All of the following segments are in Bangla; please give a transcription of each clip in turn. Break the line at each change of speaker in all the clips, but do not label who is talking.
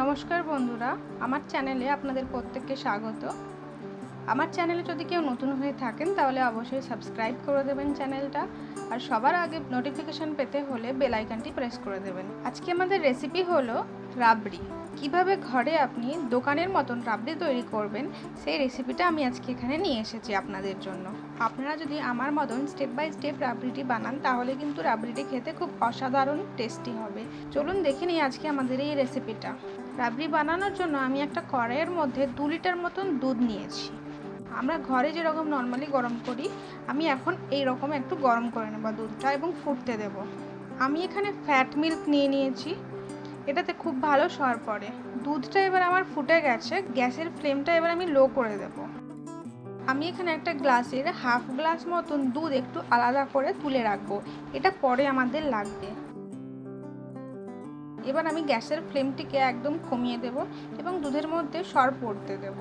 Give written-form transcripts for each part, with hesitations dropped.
নমস্কার বন্ধুরা, আমার চ্যানেলে আপনাদের প্রত্যেককে স্বাগত। আমার চ্যানেলে যদি কেউ নতুন হয়ে থাকেন তাহলে অবশ্যই সাবস্ক্রাইব করে দেবেন চ্যানেলটা, আর সবার আগে নোটিফিকেশন পেতে হলে বেল আইকনটি প্রেস করে দেবেন। আজকে আমাদের রেসিপি হলো রাবড়ি। কিভাবে ঘরে আপনি দোকানের মতন রাবড়ি তৈরি করবেন সেই রেসিপিটা আমি আজকে এখানে নিয়ে এসেছি আপনাদের জন্য। আপনারা যদি আমার মতন স্টেপ বাই স্টেপ রাবড়িটি বানান তাহলে কিন্তু রাবড়িটি খেতে খুব অসাধারণ টেস্টি হবে। চলুন দেখে নিই আজকে আমাদের এই রেসিপিটা। রাবড়ি বানানোর জন্য আমি একটা কড়াইয়ের মধ্যে 2 লিটার মতন দুধ নিয়েছি। আমরা ঘরে যেরকম নর্মালি গরম করি, আমি এখন এই রকম একটু গরম করে নেব দুধটা এবং ফুটতে দেব। আমি এখানে ফ্যাট মিল্ক নিয়ে নিয়েছি, এটাতে খুব ভালো সর পড়ে। দুধটা এবার আমার ফুটে গেছে, গ্যাসের ফ্লেমটা এবার আমি লো করে দেব। আমি এখানে একটা গ্লাসের হাফ গ্লাস মতন দুধ একটু আলাদা করে তুলে রাখবো, এটা পরে আমাদের লাগবে। এবার আমি গ্যাসের ফ্লেমটিকে একদম কমিয়ে দেব এবং দুধের মধ্যে সর পড়তে দেব।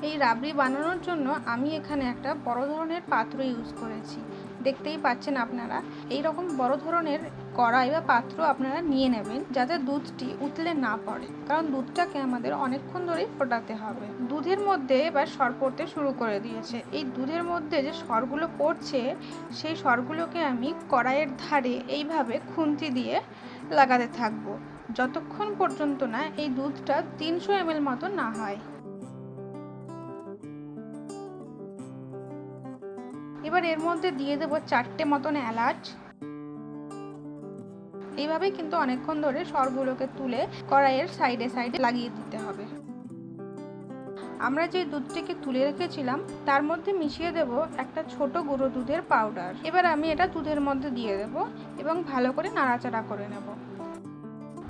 এই রাবড়ি বানানোর জন্য আমি এখানে একটা বড় ধরনের পাত্র ইউজ করেছি। দেখতেই পাচ্ছেন আপনারা, এই রকম বড় ধরনের কড়াই বা পাত্র আপনারা নিয়ে নেবেন যাতে দুধটি উতলে না পড়ে, কারণ দুধটাকে আমাদের অনেকক্ষণ ধরেই ফোটাতে হবে। দুধের মধ্যে এবার সর পড়তে শুরু করে দিয়েছে। এই দুধের মধ্যে যে সরগুলো পড়ছে সেই সরগুলোকে আমি কড়াইয়ের ধারে এইভাবে খুন্তি দিয়ে লাগাতে থাকবো যতক্ষণ পর্যন্ত না এই দুধটা 300 ml মতো না হয়। এবার এর মধ্যে দিয়ে দেব 4টে মতন এলাচ। এইভাবেই কিন্তু অনেকক্ষণ ধরে সরগুলোকে তুলে কড়াইয়ের সাইডে সাইডে লাগিয়ে দিতে হবে। আমরা যে দুধটিকে তুলে রেখেছিলাম তার মধ্যে মিশিয়ে দেব একটা ছোট গুঁড়ো দুধের পাউডার। এবার আমি এটা দুধের মধ্যে দিয়ে দেব এবং ভালো করে নাড়াচাড়া করে নেব।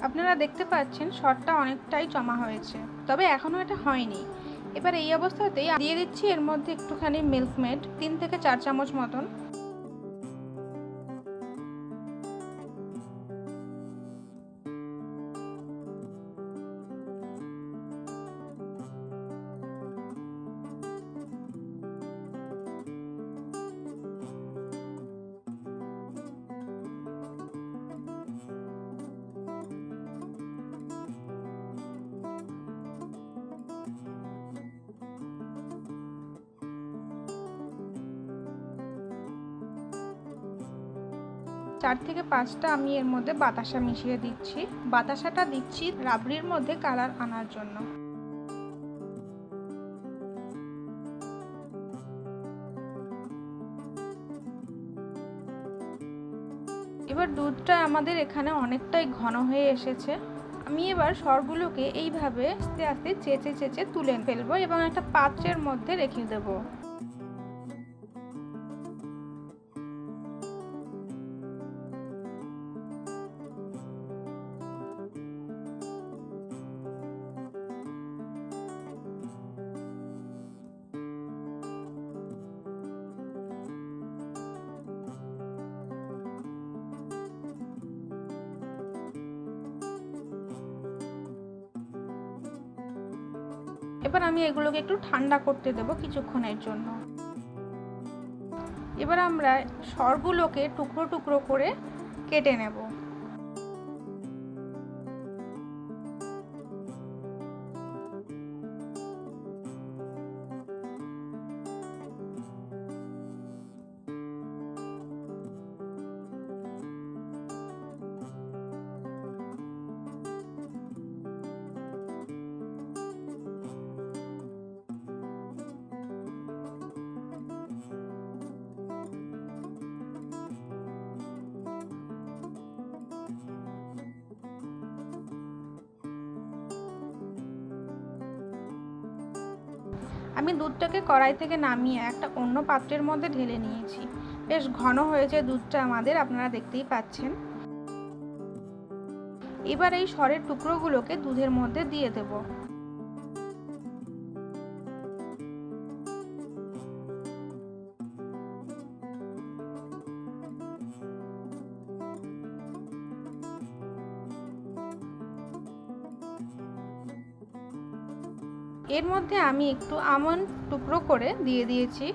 আপনারা দেখতে পাচ্ছেন সরটা অনেকটাই জমা হয়েছে, তবে এখনও এটা হয়নি। এবার এই অবস্থাতেই দিয়ে দিচ্ছি এর মধ্যে একটুখানি মিল্কমেড, 3 থেকে 4 চামচ মতন। চার থেকে 5টা আমি এর মধ্যে বাতাসা মিশিয়ে দিচ্ছি। বাতাসাটা দিচ্ছি রাবড়ির মধ্যে কালার আনার জন্য। এবার দুধটা আমাদের এখানে অনেকটাই ঘন হয়ে এসেছে। আমি এবার সরগুলোকে এইভাবে আস্তে আস্তে চেঁচে চেঁচে তুলে ফেলবো এবং একটা পাত্রের মধ্যে রেখে দেবো। এবার আমি এগুলোকে একটু ঠান্ডা করতে দেব কিছুক্ষণের জন্য। এবার আমরা সরগুলোকে টুকরো টুকরো করে কেটে নেব। আমি দুধটাকে কড়াই থেকে নামিয়ে একটা অন্য পাত্রের মধ্যে ঢেলে নিয়েছি। বেশ ঘন হয়েছে দুধটা আমাদের, আপনারা দেখতেই পাচ্ছেন। এবার এই সরের টুকরোগুলোকে দুধের মধ্যে দিয়ে দেব। এর মধ্যে আমি একটু আমন্ড টুকরো করে দিয়ে দিয়েছি,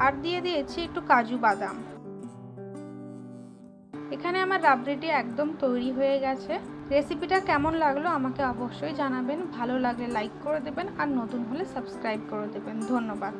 আর দিয়ে দিয়েছি একটু কাজু বাদাম। এখানে আমার রাবড়িটি একদম তৈরি হয়ে গেছে। রেসিপিটা কেমন লাগলো আমাকে অবশ্যই জানাবেন। ভালো লাগলে লাইক করে দেবেন আর নতুন হলে সাবস্ক্রাইব করে দেবেন। ধন্যবাদ।